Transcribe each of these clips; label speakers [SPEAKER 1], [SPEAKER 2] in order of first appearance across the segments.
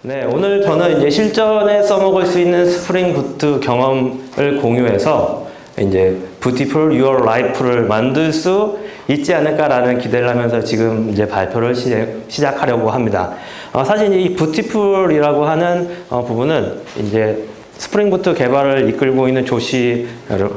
[SPEAKER 1] 네, 오늘 저는 이제 실전에 써먹을 수 있는 스프링 부트 경험을 공유해서 이제 Beautiful Your Life를 만들 수 있지 않을까라는 기대를 하면서 지금 이제 발표를 시작하려고 합니다. 사실 이 Beautiful이라고 하는 부분은 이제 스프링 부트 개발을 이끌고 있는 조시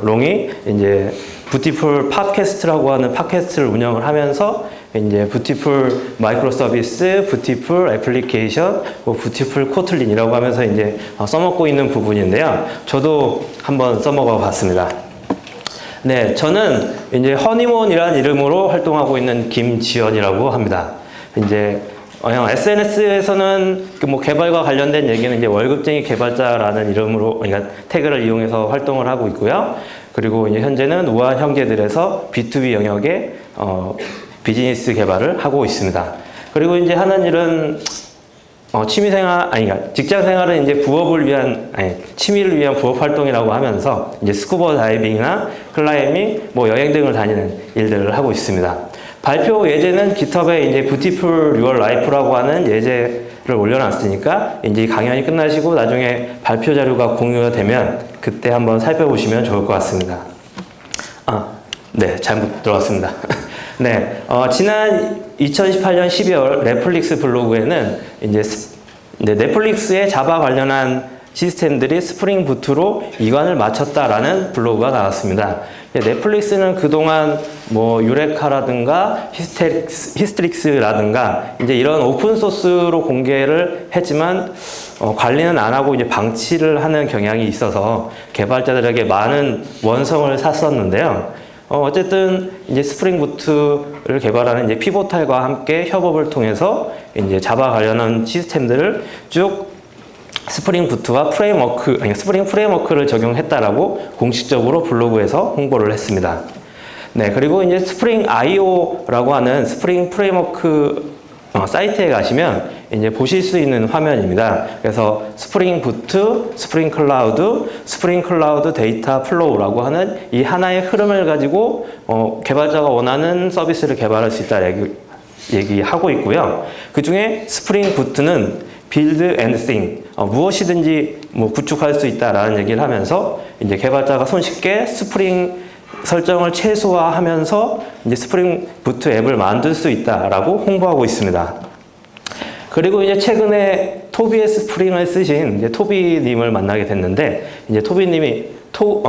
[SPEAKER 1] 롱이 이제 Beautiful 팟캐스트라고 하는 팟캐스트를 운영을 하면서 이제 Beautiful 마이크로 서비스, Beautiful 애플리케이션, Beautiful 코틀린이라고 하면서 이제 써먹고 있는 부분인데요. 저도 한번 써먹어 봤습니다. 네, 저는 이제 허니몬이라는 이름으로 활동하고 있는 김지연이라고 합니다. 이제 SNS에서는 그 개발과 관련된 얘기는 이제 월급쟁이 개발자라는 이름으로, 그러니까 태그를 이용해서 활동을 하고 있고요. 그리고 이제 현재는 우한 형제들에서 B2B 영역에 비즈니스 개발을 하고 있습니다. 그리고 이제 하는 일은 그러니까 직장 생활은 이제 부업을 위한, 취미를 위한 부업 활동이라고 하면서 이제 스쿠버 다이빙이나 클라이밍, 여행 등을 다니는 일들을 하고 있습니다. 발표 예제는 깃허브에 이제 Beautiful Your Life라고 하는 예제를 올려놨으니까 이제 강연이 끝나시고 나중에 발표 자료가 공유가 되면 그때 한번 살펴보시면 좋을 것 같습니다. 네, 잘못 들어왔습니다. 네, 지난 2018년 12월 넷플릭스 블로그에는 이제 넷플릭스의 자바 관련한 시스템들이 스프링 부트로 이관을 마쳤다라는 블로그가 나왔습니다. 넷플릭스는 그동안 유레카라든가 히스트릭스라든가 이제 이런 오픈 소스로 공개를 했지만 관리는 안 하고 이제 방치를 하는 경향이 있어서 개발자들에게 많은 원성을 샀었는데요. 어쨌든 이제 스프링 부트를 개발하는 이제 피보탈과 함께 협업을 통해서 이제 자바 관련한 시스템들을 쭉 스프링 부트와 스프링 프레임워크를 적용했다라고 공식적으로 블로그에서 홍보를 했습니다. 네, 그리고 이제 스프링 IO라고 하는 스프링 프레임워크 사이트에 가시면 이제 보실 수 있는 화면입니다. 그래서 스프링 부트, 스프링 클라우드 데이터 플로우라고 하는 이 하나의 흐름을 가지고 개발자가 원하는 서비스를 개발할 수 있다 얘기하고 있고요. 그 중에 스프링 부트는 build anything, 무엇이든지 구축할 수 있다라는 얘기를 하면서 이제 개발자가 손쉽게 스프링 설정을 최소화하면서 이제 스프링 부트 앱을 만들 수 있다라고 홍보하고 있습니다. 그리고 이제 최근에 토비의 스프링을 쓰신 이제 토비님을 만나게 됐는데 이제 토비님이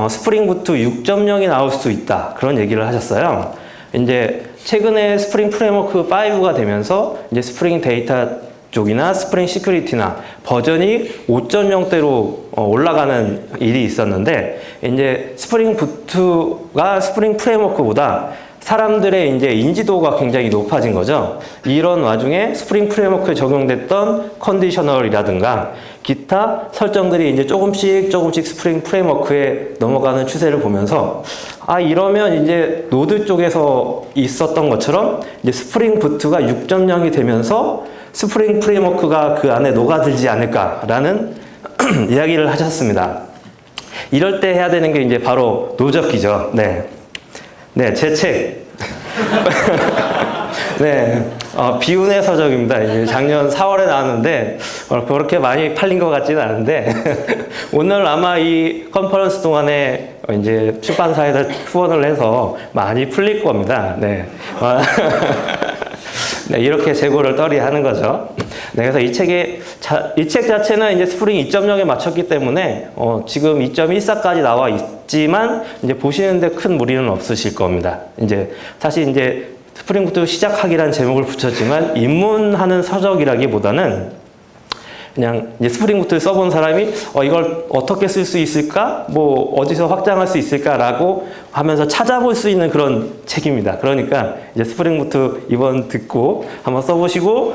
[SPEAKER 1] 스프링 부트 6.0이 나올 수 있다 그런 얘기를 하셨어요. 이제 최근에 스프링 프레임워크 5가 되면서 이제 스프링 데이터 쪽이나 스프링 시큐리티나 버전이 5.0대로 올라가는 일이 있었는데 이제 스프링 부트가 스프링 프레임워크보다 사람들의 이제 인지도가 굉장히 높아진 거죠. 이런 와중에 스프링 프레임워크에 적용됐던 컨디셔널이라든가 기타 설정들이 이제 조금씩 스프링 프레임워크에 넘어가는 추세를 보면서 이러면 이제 노드 쪽에서 있었던 것처럼 이제 스프링 부트가 6.0이 되면서 스프링 프레임워크가 그 안에 녹아들지 않을까라는 이야기를 하셨습니다. 이럴 때 해야 되는 게 이제 바로 노적기죠. 네, 제 책. 네, 비운의 서적입니다. 이제 작년 4월에 나왔는데 그렇게 많이 팔린 것 같지는 않은데 오늘 아마 이 컨퍼런스 동안에 이제 출판사에다 후원을 해서 많이 풀릴 겁니다. 네. 네, 이렇게 재고를 떨이하는 거죠. 네, 그래서 이 책 자체는 이제 스프링 2.0에 맞췄기 때문에 지금 2.14까지 나와 있지만 이제 보시는데 큰 무리는 없으실 겁니다. 이제 사실 이제 스프링 부트 시작하기란 제목을 붙였지만 입문하는 서적이라기보다는 그냥 이제 스프링 부트를 써본 사람이 이걸 어떻게 쓸 수 있을까? 어디서 확장할 수 있을까라고 하면서 찾아볼 수 있는 그런 책입니다. 그러니까 이제 스프링 부트 이번 듣고 한번 써보시고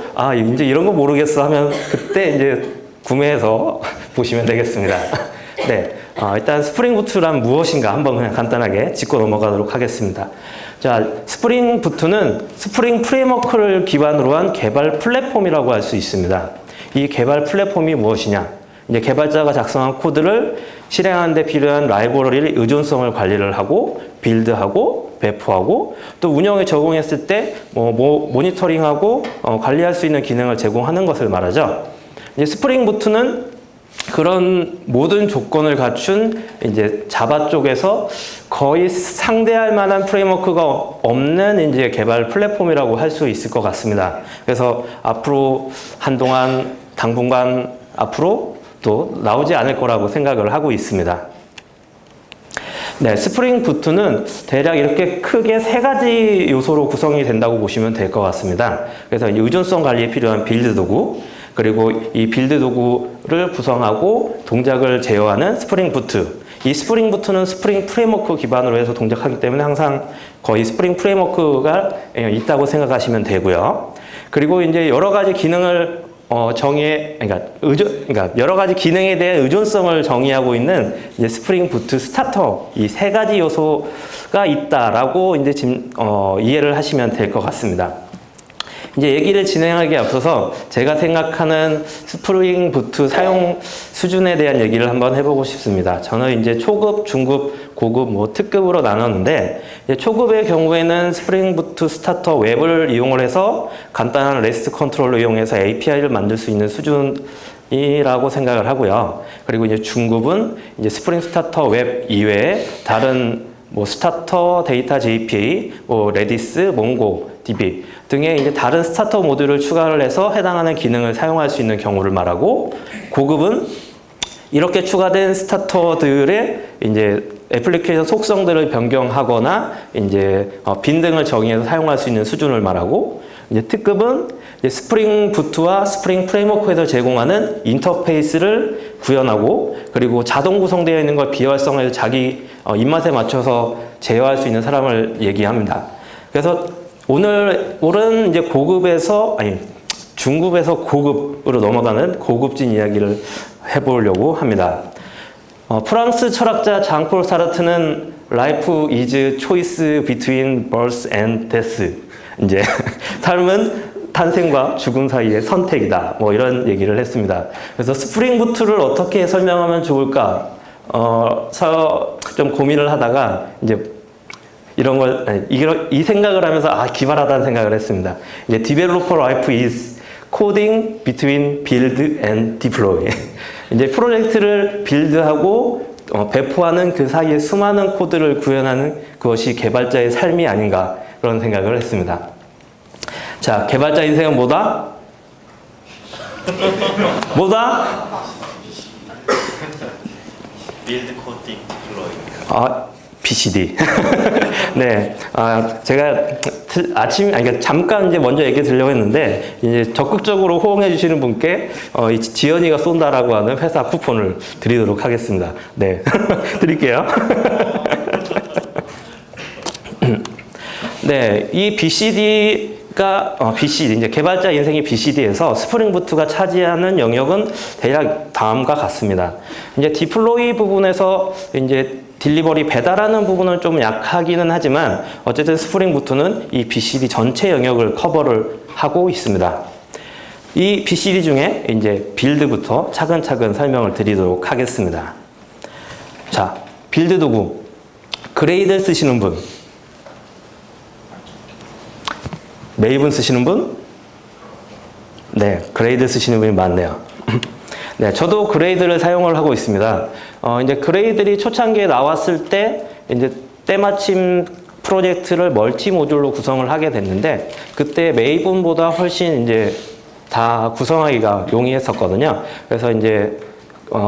[SPEAKER 1] 이제 이런 거 모르겠어 하면 그때 이제 구매해서 보시면 되겠습니다. 네, 일단 스프링 부트란 무엇인가 한번 그냥 간단하게 짚고 넘어가도록 하겠습니다. 자, 스프링 부트는 스프링 프레임워크를 기반으로 한 개발 플랫폼이라고 할 수 있습니다. 이 개발 플랫폼이 무엇이냐? 이제 개발자가 작성한 코드를 실행하는 데 필요한 라이브러리의 의존성을 관리를 하고 빌드하고 배포하고 또 운영에 적용했을 때 모니터링하고 관리할 수 있는 기능을 제공하는 것을 말하죠. 이제 스프링 부트는 그런 모든 조건을 갖춘 이제 자바 쪽에서 거의 상대할 만한 프레임워크가 없는 이제 개발 플랫폼이라고 할 수 있을 것 같습니다. 그래서 앞으로 한동안 당분간 앞으로 또 나오지 않을 거라고 생각을 하고 있습니다. 네, 스프링 부트는 대략 이렇게 크게 세 가지 요소로 구성이 된다고 보시면 될 것 같습니다. 그래서 의존성 관리에 필요한 빌드 도구, 그리고 이 빌드 도구를 구성하고 동작을 제어하는 스프링 부트. 이 스프링 부트는 스프링 프레임워크 기반으로 해서 동작하기 때문에 항상 거의 스프링 프레임워크가 있다고 생각하시면 되고요. 그리고 이제 여러 가지 기능을 그러니까 여러 가지 기능에 대한 의존성을 정의하고 있는 이제 스프링 부트 스타터, 이 세 가지 요소가 있다라고 이제 이해를 하시면 될 것 같습니다. 이제 얘기를 진행하기에 앞서서 제가 생각하는 스프링 부트 사용 수준에 대한 얘기를 한번 해보고 싶습니다. 저는 이제 초급, 중급, 고급, 특급으로 나눴는데, 초급의 경우에는 스프링 부트 스타터 웹을 이용을 해서 간단한 REST 컨트롤을 이용해서 API를 만들 수 있는 수준이라고 생각을 하고요. 그리고 이제 중급은 이제 스프링 스타터 웹 이외에 다른 스타터 데이터 JPA, 레디스, 몽고, DB 등의 이제 다른 스타터 모듈을 추가를 해서 해당하는 기능을 사용할 수 있는 경우를 말하고, 고급은 이렇게 추가된 스타터들의 이제 애플리케이션 속성들을 변경하거나 이제 빈 등을 정의해서 사용할 수 있는 수준을 말하고, 이제 특급은 이제 스프링 부트와 스프링 프레임워크에서 제공하는 인터페이스를 구현하고, 그리고 자동 구성되어 있는 걸 비활성화해서 자기 입맛에 맞춰서 제어할 수 있는 사람을 얘기합니다. 그래서 오늘은 이제 중급에서 고급으로 넘어가는 고급진 이야기를 해보려고 합니다. 프랑스 철학자 장폴 사르트는 Life is choice between birth and death. 이제 삶은 탄생과 죽음 사이의 선택이다. 이런 얘기를 했습니다. 그래서 스프링 부트를 어떻게 설명하면 좋을까? 좀 고민을 하다가 이제 이 생각을 하면서 기발하다는 생각을 했습니다. 이제 Developer Life is coding between build and deploy. 이제 프로젝트를 빌드하고 배포하는 그 사이에 수많은 코드를 구현하는 그것이 개발자의 삶이 아닌가 그런 생각을 했습니다. 자, 개발자 인생은 뭐다? 뭐다?
[SPEAKER 2] 빌드 코딩 디플로이.
[SPEAKER 1] BCD. 네. 제가 잠깐 이제 먼저 얘기 드리려고 했는데, 이제 적극적으로 호응해 주시는 분께, 지연이가 쏜다라고 하는 회사 쿠폰을 드리도록 하겠습니다. 네. 드릴게요. 네. 이 BCD가, 이제 개발자 인생의 BCD에서 스프링 부트가 차지하는 영역은 대략 다음과 같습니다. 이제 디플로이 부분에서 이제 딜리버리 배달하는 부분은 좀 약하기는 하지만 어쨌든 스프링 부트는 이 BCD 전체 영역을 커버를 하고 있습니다. 이 BCD 중에 이제 빌드부터 차근차근 설명을 드리도록 하겠습니다. 자, 빌드 도구. 그레이드 쓰시는 분? 메이븐 쓰시는 분? 네, 그레이드 쓰시는 분이 많네요. 네, 저도 그레이드를 사용을 하고 있습니다. 이제 그레이드들이 초창기에 나왔을 때, 이제 때마침 프로젝트를 멀티 모듈로 구성을 하게 됐는데, 그때 메이븐보다 훨씬 이제 다 구성하기가 용이했었거든요. 그래서 이제,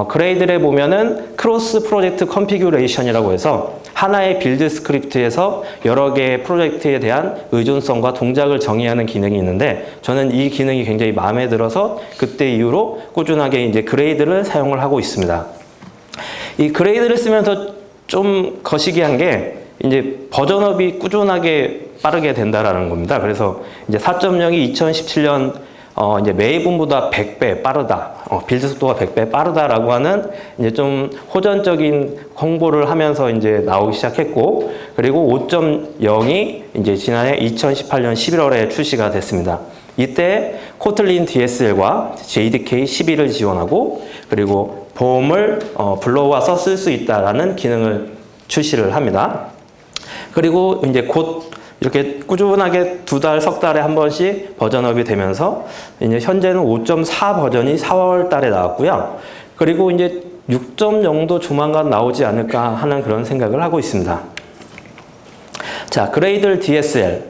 [SPEAKER 1] 그레이드에 보면은 크로스 프로젝트 컨피규레이션이라고 해서 하나의 빌드 스크립트에서 여러 개의 프로젝트에 대한 의존성과 동작을 정의하는 기능이 있는데, 저는 이 기능이 굉장히 마음에 들어서 그때 이후로 꾸준하게 이제 그레이드를 사용을 하고 있습니다. 이 그레이드를 쓰면서 좀 거시기한 게 이제 버전업이 꾸준하게 빠르게 된다라는 겁니다. 그래서 이제 4.0이 2017년 이제 메이븐보다 100배 빠르다, 빌드 속도가 100배 빠르다라고 하는 이제 좀 호전적인 홍보를 하면서 이제 나오기 시작했고, 그리고 5.0이 이제 지난해 2018년 11월에 출시가 됐습니다. 이때 코틀린 DSL과 JDK 12를 지원하고, 그리고 보험을 불러와서 쓸 수 있다라는 기능을 출시를 합니다. 그리고 이제 곧 이렇게 꾸준하게 2달, 석 달에 한 번씩 버전업이 되면서 이제 현재는 5.4 버전이 4월 달에 나왔고요. 그리고 이제 6.0도 조만간 나오지 않을까 하는 그런 생각을 하고 있습니다. 자, 그레이들 DSL.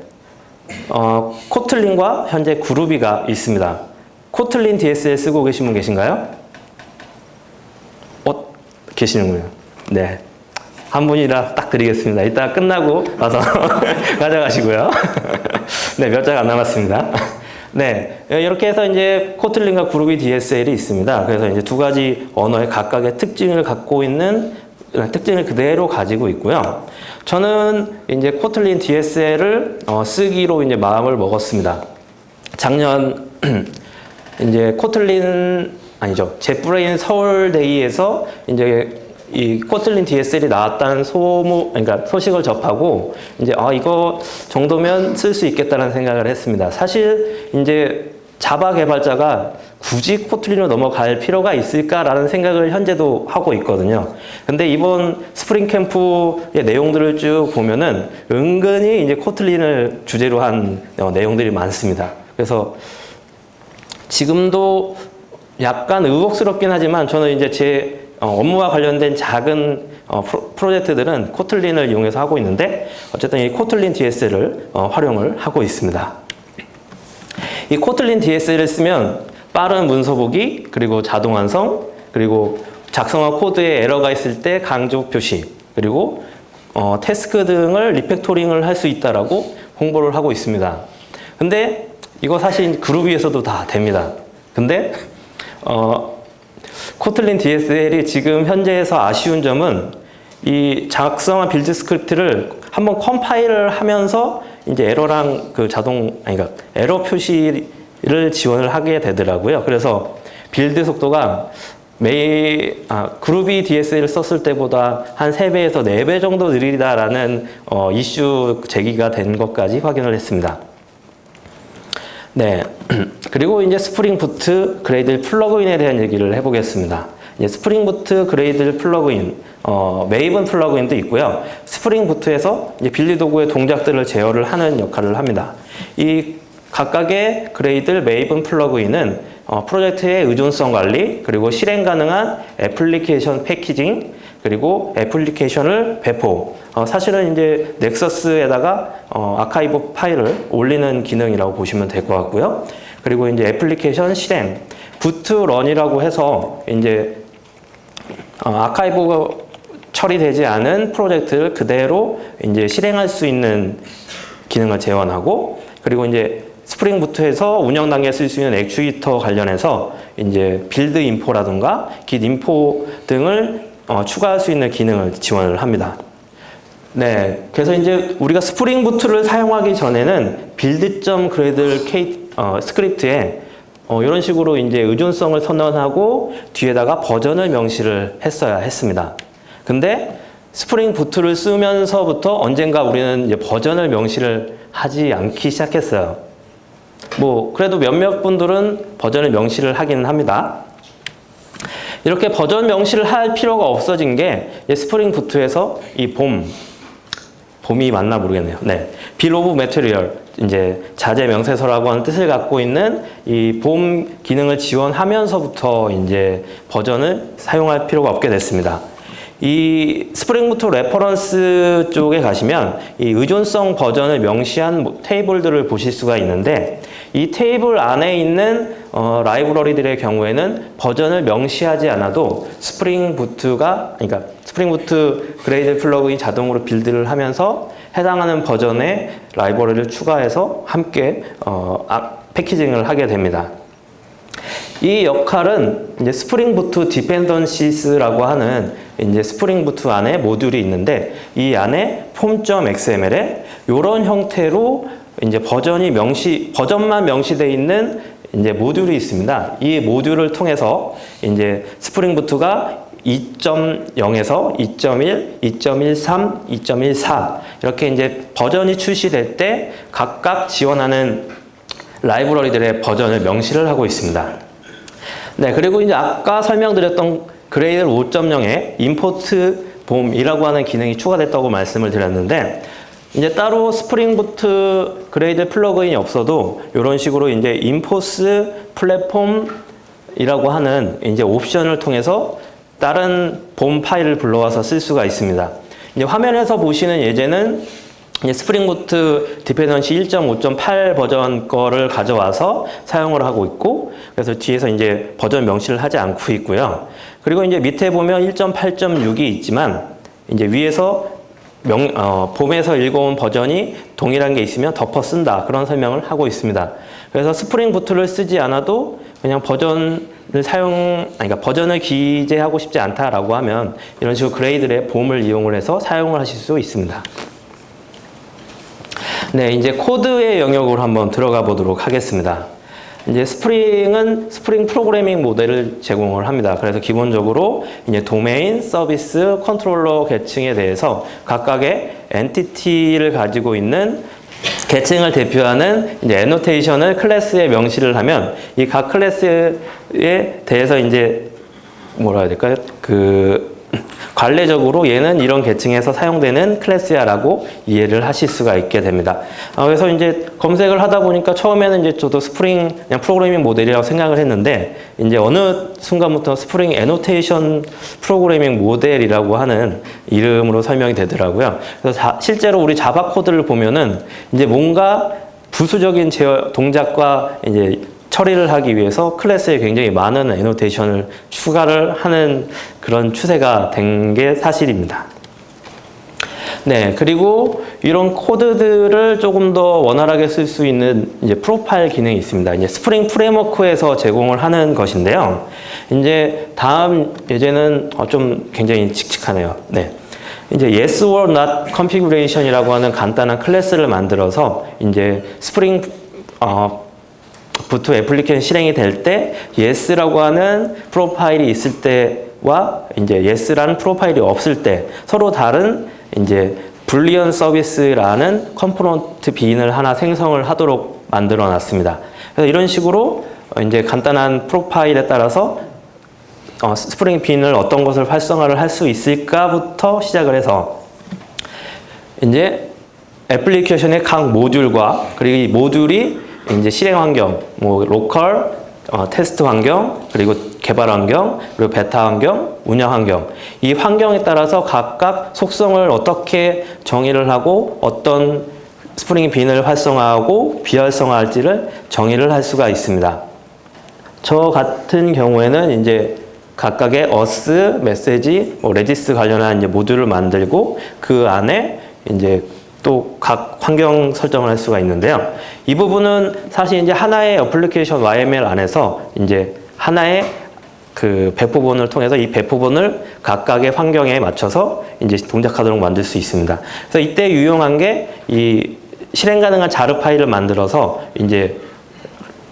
[SPEAKER 1] 코틀린과 현재 그루비가 있습니다. 코틀린 DSL 쓰고 계신 분 계신가요? 계시는군요. 네. 한 분이라 딱 드리겠습니다. 이따 끝나고 와서 가져가시고요. 네, 몇 장 안 남았습니다. 네, 이렇게 해서 이제 코틀린과 그루비 DSL이 있습니다. 그래서 이제 2가지 언어의 각각의 특징을 갖고 있는 특징을 그대로 가지고 있고요. 저는 이제 코틀린 DSL을 쓰기로 이제 마음을 먹었습니다. 작년 이제 코틀린 아니죠. 젯브레인 서울데이에서 이제 이 코틀린 DSL이 나왔다는 그러니까 소식을 접하고 이제 이거 정도면 쓸 수 있겠다는 생각을 했습니다. 사실 이제 자바 개발자가 굳이 코틀린으로 넘어갈 필요가 있을까라는 생각을 현재도 하고 있거든요. 근데 이번 스프링 캠프의 내용들을 쭉 보면은 은근히 이제 코틀린을 주제로 한 내용들이 많습니다. 그래서 지금도 약간 의혹스럽긴 하지만 저는 이제 제 업무와 관련된 작은 프로젝트들은 코틀린을 이용해서 하고 있는데 어쨌든 이 코틀린 DSL을 활용을 하고 있습니다. 이 코틀린 DSL을 쓰면 빠른 문서 보기, 그리고 자동 완성, 그리고 작성한 코드에 에러가 있을 때 강조 표시, 그리고 태스크 등을 리팩토링을 할 수 있다라고 홍보를 하고 있습니다. 근데 이거 사실 그루비에서도 다 됩니다. 근데 코틀린 DSL이 지금 현재에서 아쉬운 점은 이 작성한 빌드 스크립트를 한번 컴파일을 하면서 이제 에러랑 그러니까 에러 표시를 지원을 하게 되더라고요. 그래서 빌드 속도가 그루비 DSL을 썼을 때보다 한 3배에서 4배 정도 느리다라는 이슈 제기가 된 것까지 확인을 했습니다. 네. 그리고 이제 스프링 부트 그레이들 플러그인에 대한 얘기를 해보겠습니다. 이제 스프링 부트 그레이들 플러그인, 메이븐 플러그인도 있고요. 스프링 부트에서 이제 빌드 도구의 동작들을 제어를 하는 역할을 합니다. 이 각각의 그레이들 메이븐 플러그인은 프로젝트의 의존성 관리, 그리고 실행 가능한 애플리케이션 패키징, 그리고 애플리케이션을 배포. 사실은 이제 넥서스에다가 아카이브 파일을 올리는 기능이라고 보시면 될 것 같고요. 그리고 이제 애플리케이션 실행, 부트런이라고 해서 이제 아카이브 처리되지 않은 프로젝트를 그대로 이제 실행할 수 있는 기능을 제원하고, 그리고 이제 스프링 부트에서 운영 단계에 쓸 수 있는 액추에이터 관련해서 이제 빌드 인포라든가 git 인포 등을 추가할 수 있는 기능을 지원을 합니다. 네, 그래서 이제 우리가 스프링 부트를 사용하기 전에는 build.gradle 스크립트에 이런 식으로 이제 의존성을 선언하고 뒤에다가 버전을 명시를 했어야 했습니다. 근데 스프링 부트를 쓰면서부터 언젠가 우리는 이제 버전을 명시를 하지 않기 시작했어요. 그래도 몇몇 분들은 버전을 명시를 하기는 합니다. 이렇게 버전 명시를 할 필요가 없어진 게 스프링 부트에서 이 봄이 맞나 모르겠네요. 네. Bill of Material, 이제 자재 명세서라고 하는 뜻을 갖고 있는 이 봄 기능을 지원하면서부터 이제 버전을 사용할 필요가 없게 됐습니다. 이 스프링 부트 레퍼런스 쪽에 가시면 이 의존성 버전을 명시한 테이블들을 보실 수가 있는데, 이 테이블 안에 있는 라이브러리들의 경우에는 버전을 명시하지 않아도 스프링 부트 그레이들 플러그인 자동으로 빌드를 하면서 해당하는 버전의 라이브러리를 추가해서 함께 패키징을 하게 됩니다. 이 역할은 이제 스프링 부트 디펜던시스라고 하는 이제 스프링 부트 안에 모듈이 있는데, 이 안에 form.xml에 이런 형태로 이제 버전만 명시되어 있는 이제 모듈이 있습니다. 이 모듈을 통해서 이제 스프링 부트가 2.0에서 2.1, 2.13, 2.14 이렇게 이제 버전이 출시될 때 각각 지원하는 라이브러리들의 버전을 명시를 하고 있습니다. 네, 그리고 이제 아까 설명드렸던 그레이들 5.0에 임포트 봄이라고 하는 기능이 추가됐다고 말씀을 드렸는데, 이제 따로 스프링 부트 그레이드 플러그인이 없어도 이런 식으로 이제 인포스 플랫폼이라고 하는 이제 옵션을 통해서 다른 본 파일을 불러와서 쓸 수가 있습니다. 이제 화면에서 보시는 예제는 이제 스프링 부트 디펜던시 1.5.8 버전 거를 가져와서 사용을 하고 있고, 그래서 뒤에서 이제 버전 명시를 하지 않고 있고요. 그리고 이제 밑에 보면 1.8.6이 있지만 이제 위에서 봄에서 읽어온 버전이 동일한 게 있으면 덮어 쓴다, 그런 설명을 하고 있습니다. 그래서 스프링 부트를 쓰지 않아도 그냥 그러니까 버전을 기재하고 싶지 않다라고 하면 이런 식으로 그레이드의 봄을 이용을 해서 사용을 하실 수 있습니다. 네, 이제 코드의 영역으로 한번 들어가 보도록 하겠습니다. 이제 스프링은 스프링 프로그래밍 모델을 제공을 합니다. 그래서 기본적으로 이제 도메인, 서비스, 컨트롤러 계층에 대해서 각각의 엔티티를 가지고 있는 계층을 대표하는 이제 애노테이션을 클래스에 명시를 하면 이 각 클래스에 대해서 이제 뭐라 해야 될까요? 관례적으로 얘는 이런 계층에서 사용되는 클래스야라고 이해를 하실 수가 있게 됩니다. 그래서 이제 검색을 하다 보니까 처음에는 이제 저도 스프링 그냥 프로그래밍 모델이라고 생각을 했는데 이제 어느 순간부터 스프링 애노테이션 프로그래밍 모델이라고 하는 이름으로 설명이 되더라고요. 그래서 실제로 우리 자바 코드를 보면은 이제 뭔가 부수적인 동작과 이제 처리를 하기 위해서 클래스에 굉장히 많은 애노테이션을 추가를 하는 그런 추세가 된 게 사실입니다. 네, 그리고 이런 코드들을 조금 더 원활하게 쓸 수 있는 이제 프로파일 기능이 있습니다. 이제 스프링 프레임워크에서 제공을 하는 것인데요. 이제 다음 예제는 좀 굉장히 칙칙하네요. 네. 이제 yes or not configuration이라고 하는 간단한 클래스를 만들어서 이제 스프링 부트 애플리케이션 실행이 될 때 yes라고 하는 프로파일이 있을 때와 이제 yes라는 프로파일이 없을 때 서로 다른 이제 불리언 서비스라는 컴포넌트 빈을 하나 생성을 하도록 만들어 놨습니다. 그래서 이런 식으로 이제 간단한 프로파일에 따라서 스프링 빈을 어떤 것을 활성화를 할 수 있을까부터 시작을 해서 이제 애플리케이션의 각 모듈과 그리고 이 모듈이 이제 실행 환경, 뭐 로컬, 테스트 환경, 그리고 개발 환경, 그리고 베타 환경, 운영 환경. 이 환경에 따라서 각각 속성을 어떻게 정의를 하고 어떤 스프링 빈을 활성화하고 비활성화할지를 정의를 할 수가 있습니다. 저 같은 경우에는 이제 각각의 어스, 메시지, 레디스 관련한 이제 모듈을 만들고 그 안에 이제 또 각 환경 설정을 할 수가 있는데요. 이 부분은 사실 이제 하나의 애플리케이션 YML 안에서 이제 하나의 그 배포본을 통해서 이 배포본을 각각의 환경에 맞춰서 이제 동작하도록 만들 수 있습니다. 그래서 이때 유용한 게 이 실행 가능한 자르 파일을 만들어서 이제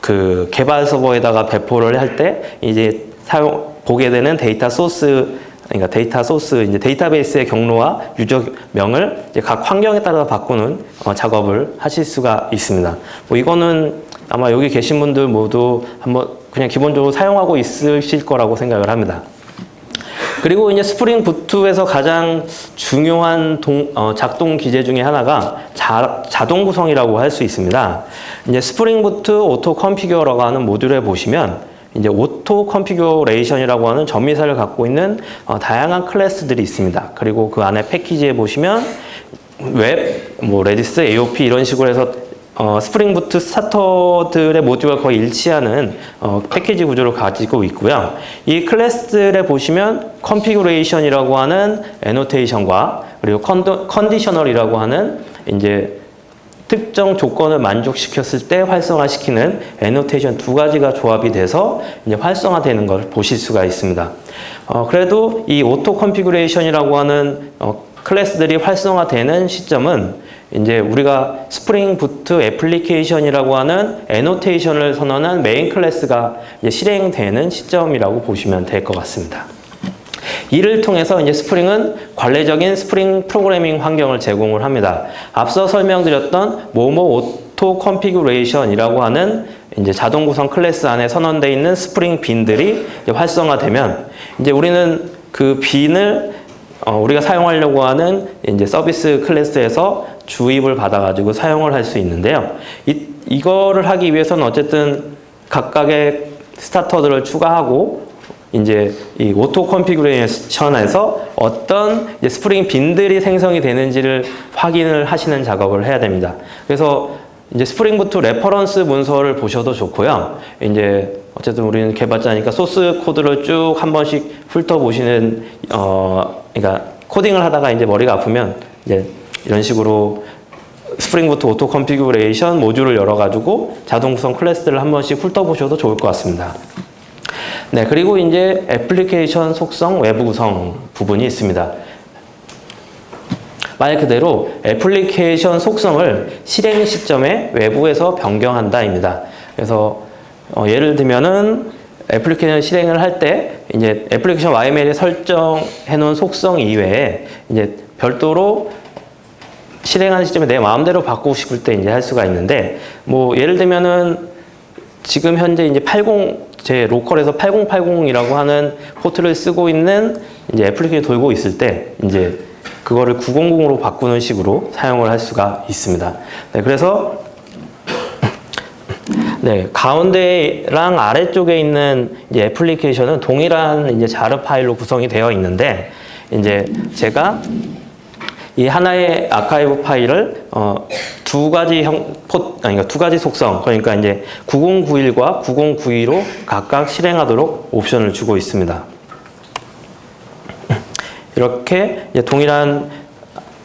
[SPEAKER 1] 그 개발 서버에다가 배포를 할 때 이제 보게 되는 데이터 소스, 그러니까 데이터 소스, 이제 데이터베이스의 경로와 유저명을 이제 각 환경에 따라서 바꾸는 작업을 하실 수가 있습니다. 뭐 이거는 아마 여기 계신 분들 모두 한번 그냥 기본적으로 사용하고 있으실 거라고 생각을 합니다. 그리고 이제 스프링 부트에서 가장 중요한 작동 기제 중에 하나가 자동 구성이라고 할 수 있습니다. 이제 스프링 부트 오토 컨피규어라고 하는 모듈에 보시면 이제 오토 컨피규레이션이라고 하는 전미사를 갖고 있는 다양한 클래스들이 있습니다. 그리고 그 안에 패키지에 보시면 웹, 뭐 레디스, AOP 이런 식으로 해서 스프링 부트 스타터들의 모듈과 거의 일치하는 패키지 구조를 가지고 있고요. 이 클래스들에 보시면 컨피규레이션이라고 하는 애노테이션과 그리고 컨디셔널이라고 하는 이제 특정 조건을 만족시켰을 때 활성화시키는 애노테이션 두 가지가 조합이 돼서 이제 활성화되는 걸 보실 수가 있습니다. 그래도 이 오토 컨피규레이션이라고 하는 클래스들이 활성화되는 시점은 이제 우리가 스프링 부트 애플리케이션이라고 하는 애노테이션을 선언한 메인 클래스가 이제 실행되는 시점이라고 보시면 될 것 같습니다. 이를 통해서 이제 스프링은 관례적인 스프링 프로그래밍 환경을 제공을 합니다. 앞서 설명드렸던 오토 컨피규레이션이라고 하는 이제 자동 구성 클래스 안에 선언되어 있는 스프링 빈들이 이제 활성화되면 이제 우리는 그 빈을 우리가 사용하려고 하는 이제 서비스 클래스에서 주입을 받아가지고 사용을 할 수 있는데요. 이거를 하기 위해서는 어쨌든 각각의 스타터들을 추가하고 이제 이 오토 컨피그레이션에서 어떤 이제 스프링 빈들이 생성이 되는지를 확인을 하시는 작업을 해야 됩니다. 그래서 이제 스프링 부트 레퍼런스 문서를 보셔도 좋고요. 이제 어쨌든 우리는 개발자니까 소스 코드를 쭉 한 번씩 훑어보시는 그러니까 코딩을 하다가 이제 머리가 아프면 이제 이런 식으로 스프링 부트 오토 컨피그레이션 모듈을 열어가지고 자동 구성 클래스들을 한 번씩 훑어보셔도 좋을 것 같습니다. 네, 그리고 이제 애플리케이션 속성 외부 구성 부분이 있습니다. 말 그대로 애플리케이션 속성을 실행 시점에 외부에서 변경한다입니다. 그래서 예를 들면은 애플리케이션 실행을 할 때 이제 애플리케이션 YML에 설정해 놓은 속성 이외에 이제 별도로 실행하는 시점에 내 마음대로 바꾸고 싶을 때 이제 할 수가 있는데, 뭐 예를 들면은 지금 현재 이제 제 로컬에서 8080이라고 하는 포트를 쓰고 있는 이제 애플리케이션 돌고 있을 때 이제 그거를 900으로 바꾸는 식으로 사용을 할 수가 있습니다. 네, 그래서 네, 가운데랑 아래쪽에 있는 이제 애플리케이션은 동일한 이제 자르 파일로 구성이 되어 있는데, 이제 제가 이 하나의 아카이브 파일을 두 가지 그러니까 두 가지 속성, 그러니까 이제 9091과 9092로 각각 실행하도록 옵션을 주고 있습니다. 이렇게 이제 동일한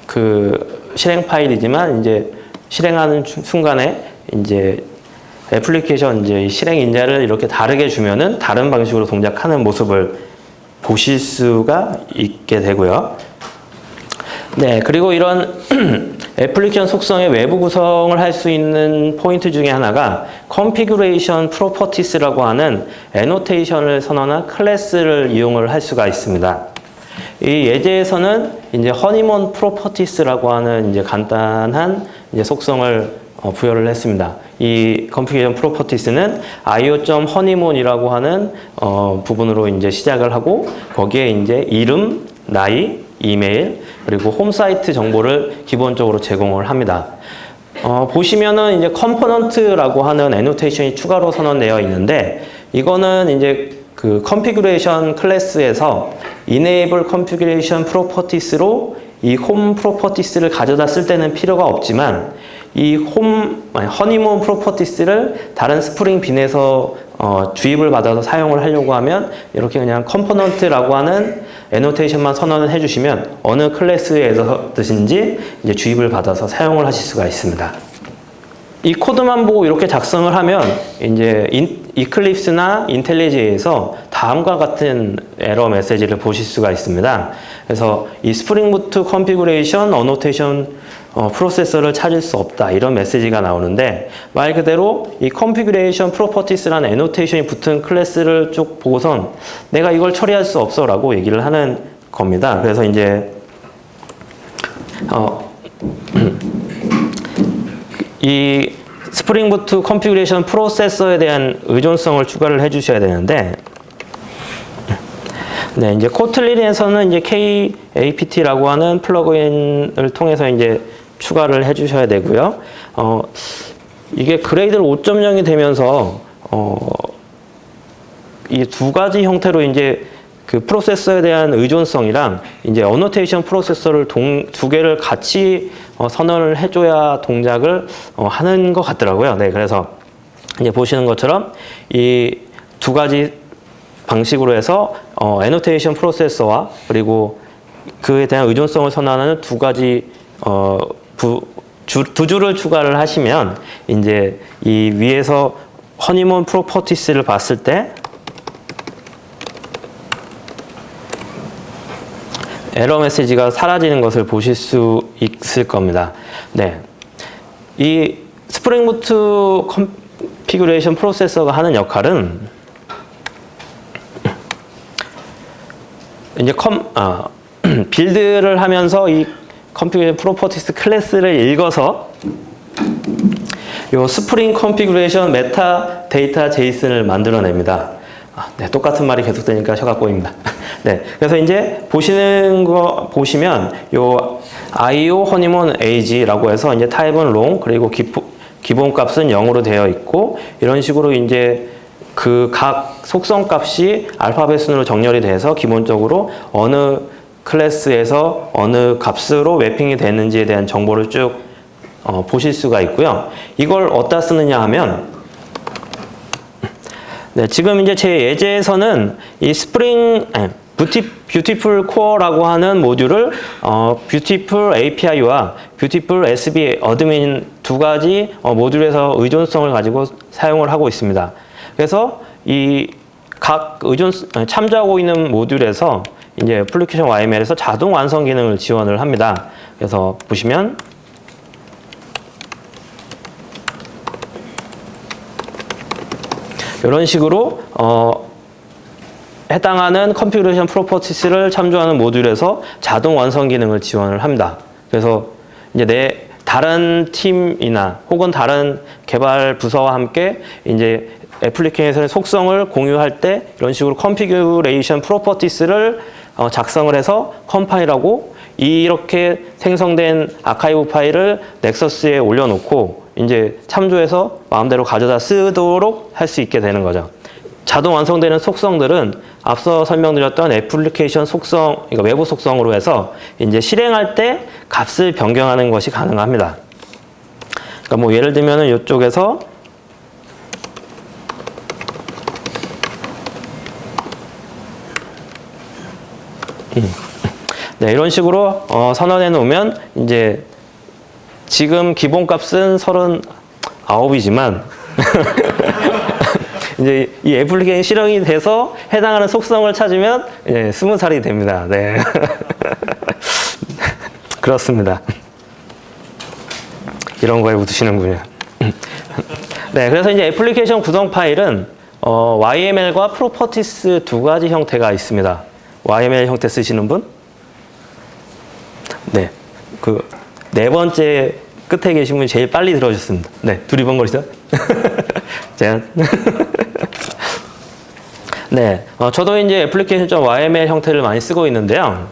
[SPEAKER 1] 그 실행 파일이지만 이제 실행하는 순간에 이제 애플리케이션 이제 실행 인자를 이렇게 다르게 주면은 다른 방식으로 동작하는 모습을 보실 수가 있게 되고요. 네, 그리고 이런 애플리케이션 속성의 외부 구성을 할 수 있는 포인트 중에 하나가 configuration properties라고 하는 애노테이션을 선언한 클래스를 이용을 할 수가 있습니다. 이 예제에서는 이제 honeymoon properties라고 하는 이제 간단한 이제 속성을 부여를 했습니다. 이 configuration properties는 io.honeymoon이라고 하는 부분으로 이제 시작을 하고, 거기에 이제 이름, 나이, 이메일, 그리고 홈사이트 정보를 기본적으로 제공을 합니다. 보시면은 이제 컴포넌트라고 하는 애노테이션이 추가로 선언되어 있는데, 이거는 이제 그 컨피그레이션 클래스에서 enable configuration properties로 이 홈 프로퍼티스를 가져다 쓸 때는 필요가 없지만, 이 허니문 프로퍼티스를 다른 스프링 빈에서 주입을 받아서 사용을 하려고 하면 이렇게 그냥 컴포넌트라고 하는 애노테이션만 선언을 해주시면 어느 클래스에서 뜻인지 이제 주입을 받아서 사용을 하실 수가 있습니다. 이 코드만 보고 이렇게 작성을 하면 이제 이클립스나 인텔리지에서 다음과 같은 에러 메시지를 보실 수가 있습니다. 그래서 이 스프링 부트 컨피그레이션 어노테이션 프로세서를 찾을 수 없다, 이런 메시지가 나오는데, 말 그대로 이 configuration properties라는 애노테이션이 붙은 클래스를 쭉 보고선 내가 이걸 처리할 수 없어 라고 얘기를 하는 겁니다. 그래서 이제 이 스프링 부트 컨피그레이션 프로세서에 대한 의존성을 추가를 해 주셔야 되는데, 네, 이제 코틀린에서는 이제 KAPT라고 하는 플러그인을 통해서 이제 추가를 해 주셔야 되고요. 이게 그레이드를 5.0이 되면서 이 두 가지 형태로 이제 그 프로세서에 대한 의존성이랑 이제 어노테이션 프로세서를 두 개를 같이 선언을 해줘야 동작을 하는 것 같더라고요. 네, 그래서 이제 보시는 것처럼 이 두 가지 방식으로 해서 애노테이션 프로세서와 그리고 그에 대한 의존성을 선언하는 두 가지 두 줄을 추가를 하시면 이제 이 위에서 허니문 프로퍼티스를 봤을 때 에러 메시지가 사라지는 것을 보실 수 있을 겁니다. 네, 이 스프링 부트 컨피그레이션 프로세서가 하는 역할은 이제 빌드를 하면서 이 컨피그레이션 프로퍼티스 클래스를 읽어서 요 스프링 컨피그레이션 메타 데이터 제이슨을 만들어냅니다. 네, 똑같은 말이 계속되니까 혀가 꼬입니다. 네, 그래서 이제 보시면 요 IO 허니문 age라고 해서 이제 타입은 long 그리고 기본 값은 0으로 되어 있고 이런 식으로 이제 그 각 속성 값이 알파벳 순으로 정렬이 돼서 기본적으로 어느 클래스에서 어느 값으로 매핑이 되는지에 대한 정보를 쭉 보실 수가 있고요. 이걸 어디다 쓰느냐 하면 네, 지금 이제 제 예제에서는 이 뷰티풀 코어라고 하는 모듈을 뷰티풀 API와 뷰티풀 SB 어드민 두 가지 모듈에서 의존성을 가지고 사용을 하고 있습니다. 그래서 이 각 참조하고 있는 모듈에서 이제 애플리케이션 YML에서 자동 완성 기능을 지원을 합니다. 그래서 보시면 이런 식으로 해당하는 컨피그레이션 프로퍼티스를 참조하는 모듈에서 자동 완성 기능을 지원을 합니다. 그래서 이제 다른 팀이나 혹은 다른 개발 부서와 함께 이제 애플리케이션의 속성을 공유할 때 이런 식으로 컨피그레이션 프로퍼티스를 작성을 해서 컴파일하고 이렇게 생성된 아카이브 파일을 넥서스에 올려놓고 이제 참조해서 마음대로 가져다 쓰도록 할 수 있게 되는 거죠. 자동 완성되는 속성들은 앞서 설명드렸던 애플리케이션 속성, 그러니까 외부 속성으로 해서 이제 실행할 때 값을 변경하는 것이 가능합니다. 그러니까 뭐 예를 들면은 이쪽에서 네, 이런 식으로 선언해 놓으면 이제 지금 기본 값은 39이지만 이제 이 애플리케이션 실행이 돼서 해당하는 속성을 찾으면 20살이 됩니다. 네. 그렇습니다. 이런 거에 묻으시는군요. 네, 그래서 이제 애플리케이션 구성 파일은 YML과 프로퍼티스 두 가지 형태가 있습니다. YML 형태 쓰시는 분? 네, 네 번째 끝에 계신 분이 제일 빨리 들어주셨습니다. 네, 두리번거리죠? 제가 네, 저도 이제 애플리케이션.yml 형태를 많이 쓰고 있는데요.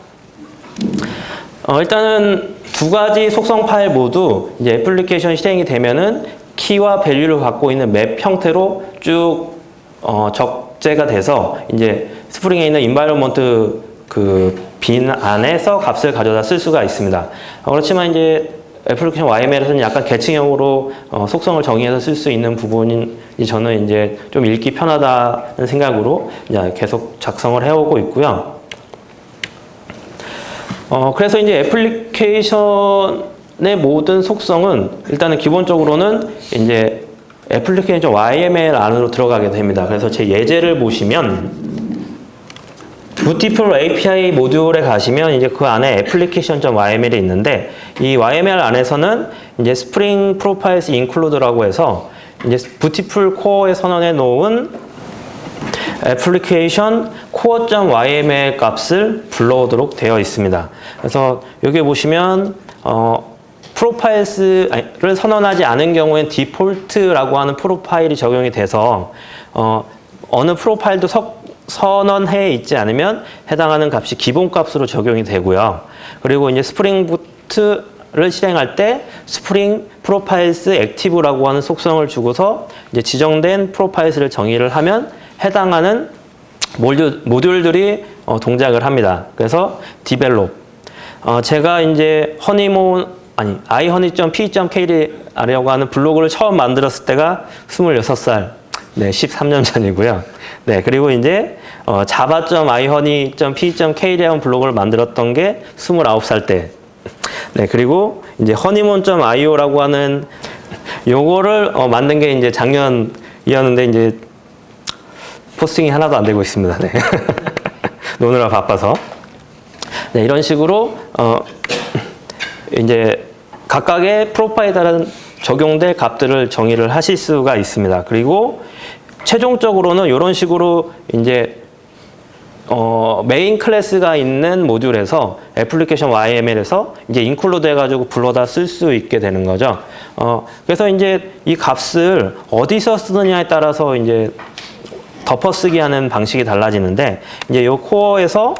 [SPEAKER 1] 일단은 두 가지 속성 파일 모두 이제 애플리케이션 실행이 되면은 키와 밸류를 갖고 있는 맵 형태로 쭉 적재가 돼서 이제 스프링에 있는 environment 빈 안에서 값을 가져다 쓸 수가 있습니다. 그렇지만 이제 애플리케이션 YML에서는 약간 계층형으로 속성을 정의해서 쓸 수 있는 부분이 저는 이제 좀 읽기 편하다는 생각으로 이제 계속 작성을 해오고 있고요. 그래서 이제 애플리케이션의 모든 속성은 일단은 기본적으로는 이제 애플리케이션 YML 안으로 들어가게 됩니다. 그래서 제 예제를 보시면 뷰티풀 API 모듈에 가시면 이제 그 안에 application.yml이 있는데 이 YML 안에서는 이제 스프링 프로파일스 인클루드라고 해서 이제 뷰티풀 코어에 선언해 놓은 application core.yml 값을 불러오도록 되어 있습니다. 그래서 여기 보시면 프로파일스를 선언하지 않은 경우엔 디폴트라고 하는 프로파일이 적용이 돼서 어느 프로파일도 선언해 있지 않으면 해당하는 값이 기본 값으로 적용이 되고요. 그리고 이제 스프링 부트를 실행할 때 스프링 프로파일스 액티브라고 하는 속성을 주고서 이제 지정된 프로파일스를 정의를 하면 해당하는 모듈들이 동작을 합니다. 그래서 develop. 제가 이제 iHoney.p.k를 하려고 하는 블로그를 처음 만들었을 때가 26살, 네, 13년 전이고요. 네, 그리고 이제 java.ihoney.p.k라는 블로그를 만들었던 게 29살 때. 네, 그리고 이제 honeymoon.io라고 하는 요거를 만든 게 이제 작년이었는데 이제 포스팅이 하나도 안 되고 있습니다. 네. 노느라 바빠서. 네, 이런 식으로 이제 각각의 프로파일에 따른 적용될 값들을 정의를 하실 수가 있습니다. 그리고 최종적으로는 이런 식으로 이제 메인 클래스가 있는 모듈에서 애플리케이션 YML에서 이제 인클루드 해가지고 불러다 쓸 수 있게 되는 거죠. 그래서 이제 이 값을 어디서 쓰느냐에 따라서 이제 덮어쓰기 하는 방식이 달라지는데, 이제 요 코어에서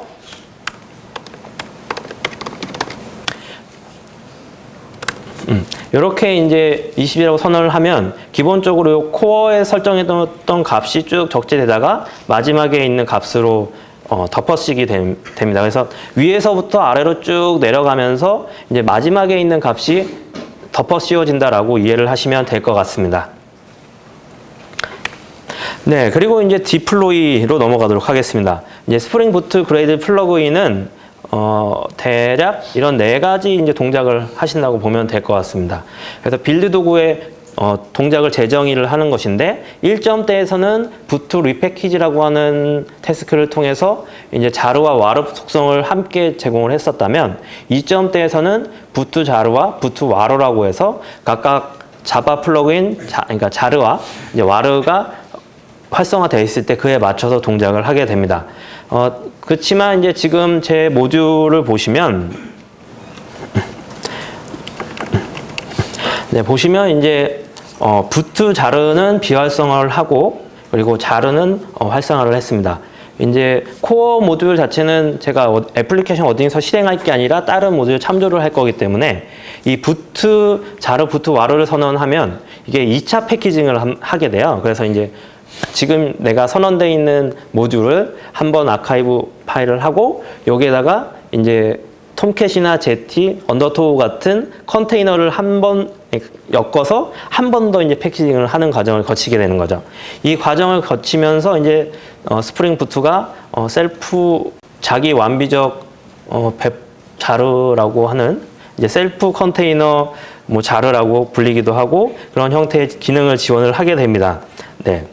[SPEAKER 1] 이렇게 이제 20이라고 선언을 하면 기본적으로 요 코어에 설정했던 값이 쭉 적재되다가 마지막에 있는 값으로 덮어쓰기 됩니다. 그래서 위에서부터 아래로 쭉 내려가면서 이제 마지막에 있는 값이 덮어씌워진다라고 이해를 하시면 될 것 같습니다. 네, 그리고 이제 디플로이로 넘어가도록 하겠습니다. 이제 스프링 부트 그레이드 플러그인은 대략 이런 4가지 이제 동작을 하신다고 보면 될 것 같습니다. 그래서 빌드 도구에 동작을 재정의를 하는 것인데 1점대에서는 부트 리패키지라고 하는 태스크를 통해서 이제 자르와 와르 속성을 함께 제공을 했었다면 2점대에서는 부트 자르와 부트 와르라고 해서 각각 자바 플러그인 그러니까 자르와 이제 와르가 활성화되어 있을 때 그에 맞춰서 동작을 하게 됩니다. 그렇지만 이제 지금 제 모듈을 보시면 네, 보시면 이제 부트 자르는 비활성화를 하고 그리고 자르는 활성화를 했습니다. 이제 코어 모듈 자체는 제가 애플리케이션 어딘가에서 실행할 게 아니라 다른 모듈 참조를 할 거기 때문에 이 부트 자르 부트 와르를 선언하면 이게 2차 패키징을 하게 돼요. 그래서 이제 지금 내가 선언되어 있는 모듈을 한번 아카이브 파일을 하고 여기에다가 이제 톰캣이나 제티, 언더토우 같은 컨테이너를 한번 엮어서 한 번 더 이제 패키징을 하는 과정을 거치게 되는 거죠. 이 과정을 거치면서 이제 스프링 부트가 셀프 자기 완비적 자르라고 하는 이제 셀프 컨테이너 뭐 자르라고 불리기도 하고 그런 형태의 기능을 지원을 하게 됩니다. 네.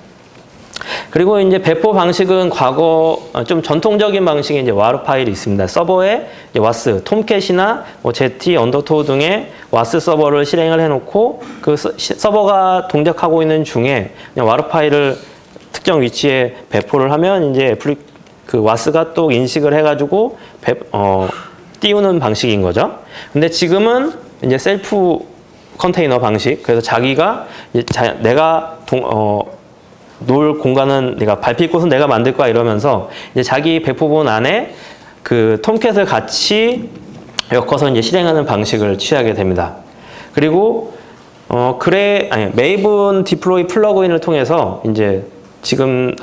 [SPEAKER 1] 그리고 이제 배포 방식은 과거 좀 전통적인 방식의 이제 와르 파일이 있습니다. 서버에 이제 와스, 톰캣이나 뭐 제티, 언더토우 등의 와스 서버를 실행을 해놓고 그 서버가 동작하고 있는 중에 그냥 와르 파일을 특정 위치에 배포를 하면 이제 그 와스가 또 인식을 해가지고 띄우는 방식인 거죠. 근데 지금은 이제 셀프 컨테이너 방식. 그래서 자기가 이제 내가 놓을 공간은 내가 밟힐 곳은 내가 만들 거야 이러면서 이제 자기 배포본 안에 그 톰캣을 같이 엮어서 이제 실행하는 방식을 취하게 됩니다. 그리고 메이븐 디플로이 플러그인을 통해서 이제 지금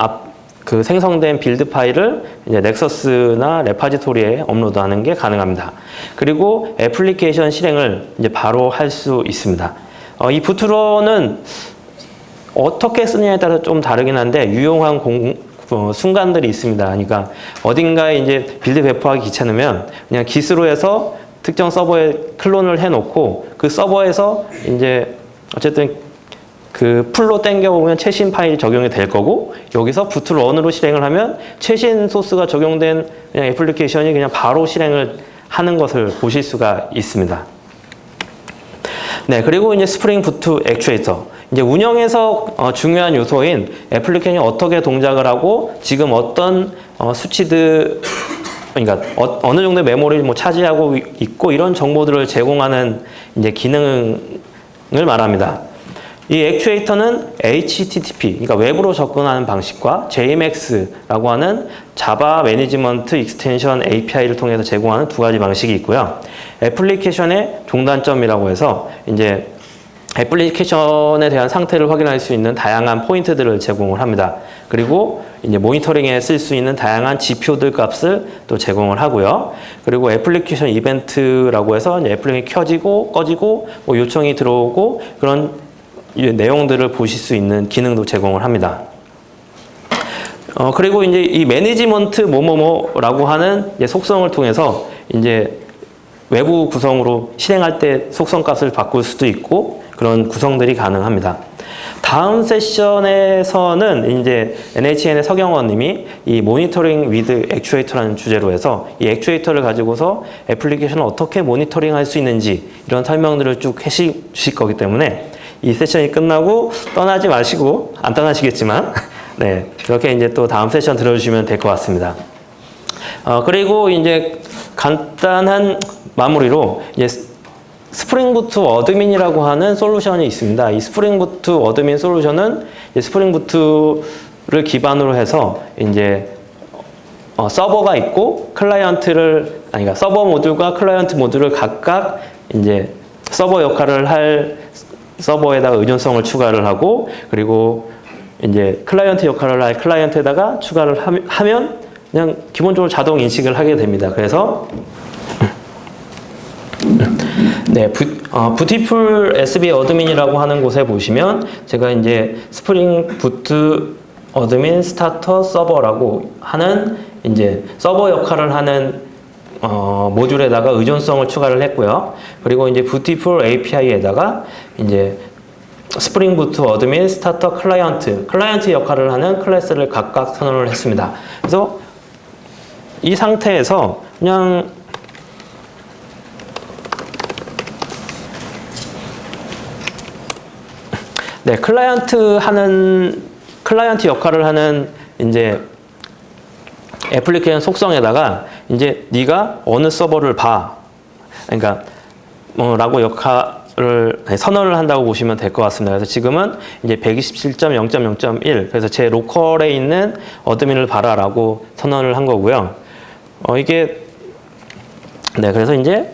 [SPEAKER 1] 그 생성된 빌드 파일을 이제 넥서스나 레파지토리에 업로드하는 게 가능합니다. 그리고 애플리케이션 실행을 이제 바로 할 수 있습니다. 이 부트로는 어떻게 쓰느냐에 따라 좀 다르긴 한데 유용한 순간들이 있습니다. 그러니까 어딘가에 이제 빌드 배포하기 귀찮으면 그냥 깃으로 해서 특정 서버에 클론을 해놓고 그 서버에서 이제 어쨌든 그 풀로 당겨보면 최신 파일이 적용이 될 거고 여기서 부트런으로 실행을 하면 최신 소스가 적용된 그냥 애플리케이션이 그냥 바로 실행을 하는 것을 보실 수가 있습니다. 네, 그리고 이제 스프링 부트 액추에이터. 이제 운영에서 중요한 요소인 애플리케이션이 어떻게 동작을 하고 지금 어떤 수치들 그러니까 어느 정도의 메모리를 뭐 차지하고 있고 이런 정보들을 제공하는 이제 기능을 말합니다. 이 액추에이터는 HTTP, 그러니까 웹으로 접근하는 방식과 JMX라고 하는 자바 매니지먼트 익스텐션 API를 통해서 제공하는 두 가지 방식이 있고요. 애플리케이션의 종단점이라고 해서 이제 애플리케이션에 대한 상태를 확인할 수 있는 다양한 포인트들을 제공을 합니다. 그리고 이제 모니터링에 쓸 수 있는 다양한 지표들 값을 또 제공을 하고요. 그리고 애플리케이션 이벤트라고 해서 이제 애플리케이션이 켜지고 꺼지고 뭐 요청이 들어오고 그런 내용들을 보실 수 있는 기능도 제공을 합니다. 그리고 이제 이 매니지먼트 뭐뭐뭐라고 하는 이제 속성을 통해서 이제 외부 구성으로 실행할 때 속성 값을 바꿀 수도 있고 그런 구성들이 가능합니다. 다음 세션에서는 이제 NHN의 서경원 님이 이 모니터링 위드 액추에이터라는 주제로 해서 이 액추에이터를 가지고서 애플리케이션을 어떻게 모니터링 할 수 있는지 이런 설명들을 쭉 해주실 거기 때문에 이 세션이 끝나고 떠나지 마시고 안 떠나시겠지만 네, 그렇게 이제 또 다음 세션 들어주시면 될 것 같습니다. 그리고 이제 간단한 마무리로 이제 스프링 부트 어드민이라고 하는 솔루션이 있습니다. 이 스프링 부트 어드민 솔루션은 스프링 부트 기반으로 해서 이제 서버가 있고 그러니까 서버 모듈과 클라이언트 모듈을 각각 이제 서버 역할을 할 서버에다가 의존성을 추가를 하고, 그리고 이제 클라이언트 역할을 할 클라이언트에다가 추가를 하면 그냥 기본적으로 자동 인식을 하게 됩니다. 그래서 네, 부티풀 SB 어드민이라고 하는 곳에 보시면 제가 이제 스프링 부트 어드민 스타터 서버라고 하는 이제 서버 역할을 하는 모듈에다가 의존성을 추가를 했고요. 그리고 이제 부티풀 API에다가 이제 스프링 부트 어드민 스타터 클라이언트 역할을 하는 클래스를 각각 선언을 했습니다. 그래서 이 상태에서 그냥 네, 클라이언트 역할을 하는 이제 애플리케이션 속성에다가 이제 네가 어느 서버를 봐, 그러니까 라고 선언을 한다고 보시면 될 것 같습니다. 그래서 지금은 이제 127.0.0.1 그래서 제 로컬에 있는 어드민을 봐라라고 선언을 한 거고요. 이게 네, 그래서 이제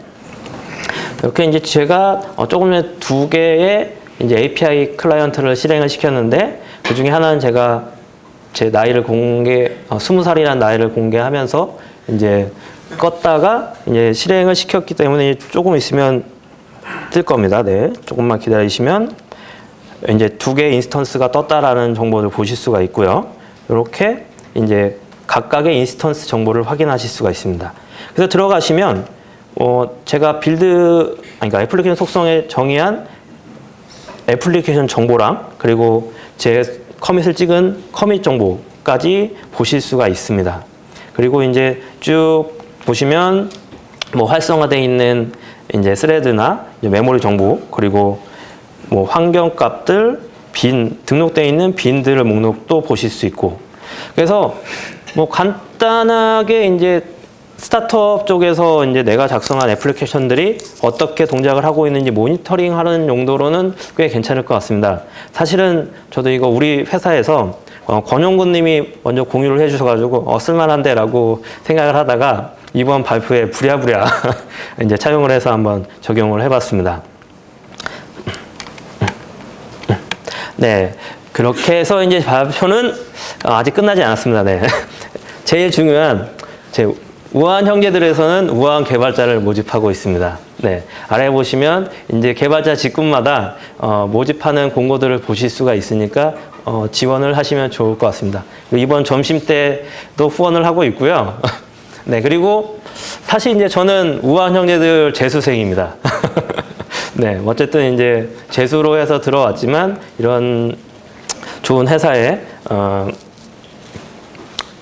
[SPEAKER 1] 이렇게 이제 제가 조금 전에 두 개의 이제 API 클라이언트를 실행을 시켰는데, 그 중에 하나는 제가 제 나이를 20살이라는 나이를 공개하면서 이제 껐다가 이제 실행을 시켰기 때문에 조금 있으면 뜰 겁니다. 네, 조금만 기다리시면 이제 두 개의 인스턴스가 떴다라는 정보를 보실 수가 있고요. 이렇게 이제 각각의 인스턴스 정보를 확인하실 수가 있습니다. 그래서 들어가시면 제가 그러니까 애플리케이션 속성에 정의한 애플리케이션 정보랑 그리고 제 커밋을 찍은 커밋 정보까지 보실 수가 있습니다. 그리고 이제 쭉 보시면 활성화되어 있는 이제 스레드나 이제 메모리 정보, 그리고 환경값들, 등록되어 있는 빈들 목록도 보실 수 있고, 그래서 간단하게 이제 스타트업 쪽에서 이제 내가 작성한 애플리케이션들이 어떻게 동작을 하고 있는지 모니터링 하는 용도로는 꽤 괜찮을 것 같습니다. 사실은 저도 이거 우리 회사에서 권용근 님이 먼저 공유를 해주셔가지고 쓸만한데 라고 생각을 하다가 이번 발표에 부랴부랴 이제 차용을 해서 한번 적용을 해봤습니다. 네, 그렇게 해서 이제 발표는 아직 끝나지 않았습니다. 네, 제일 중요한 우아한 형제들에서는 우아한 개발자를 모집하고 있습니다. 네, 아래 보시면 이제 개발자 직군마다 모집하는 공고들을 보실 수가 있으니까 지원을 하시면 좋을 것 같습니다. 이번 점심 때도 후원을 하고 있고요. 네, 그리고 사실 이제 저는 우아한 형제들 재수생입니다. 네, 어쨌든 이제 재수로 해서 들어왔지만 이런 좋은 회사에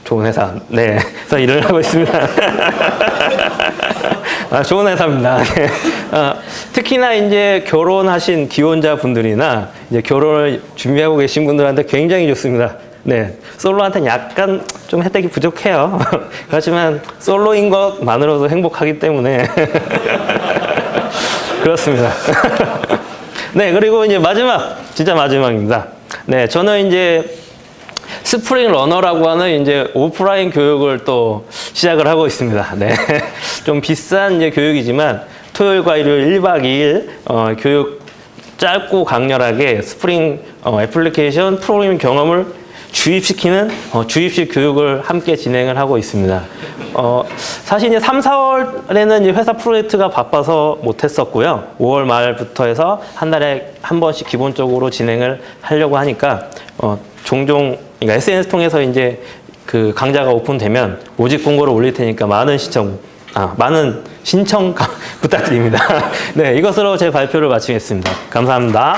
[SPEAKER 1] 좋은 회사, 네, 그래서 일을 하고 있습니다. 좋은 회사입니다. 네. 특히나 이제 결혼하신 기혼자 분들이나 이제 결혼을 준비하고 계신 분들한테 굉장히 좋습니다. 네, 솔로한테는 약간 좀 혜택이 부족해요. 그렇지만 솔로인 것만으로도 행복하기 때문에 그렇습니다. 네, 그리고 이제 진짜 마지막입니다. 네, 저는 이제 스프링 러너라고 하는 이제 오프라인 교육을 또 시작을 하고 있습니다. 네. 좀 비싼 이제 교육이지만 토요일과 일요일 1박 2일 교육 짧고 강렬하게 스프링 애플리케이션 프로그래밍 경험을 주입시키는 주입식 교육을 함께 진행을 하고 있습니다. 사실 이제 3, 4월에는 이제 회사 프로젝트가 바빠서 못했었고요. 5월 말부터 해서 한 달에 한 번씩 기본적으로 진행을 하려고 하니까 종종 그러니까 SNS 통해서 이제 그 강좌가 오픈되면 모집 공고를 올릴 테니까 많은 신청 부탁드립니다. 네, 이것으로 제 발표를 마치겠습니다. 감사합니다.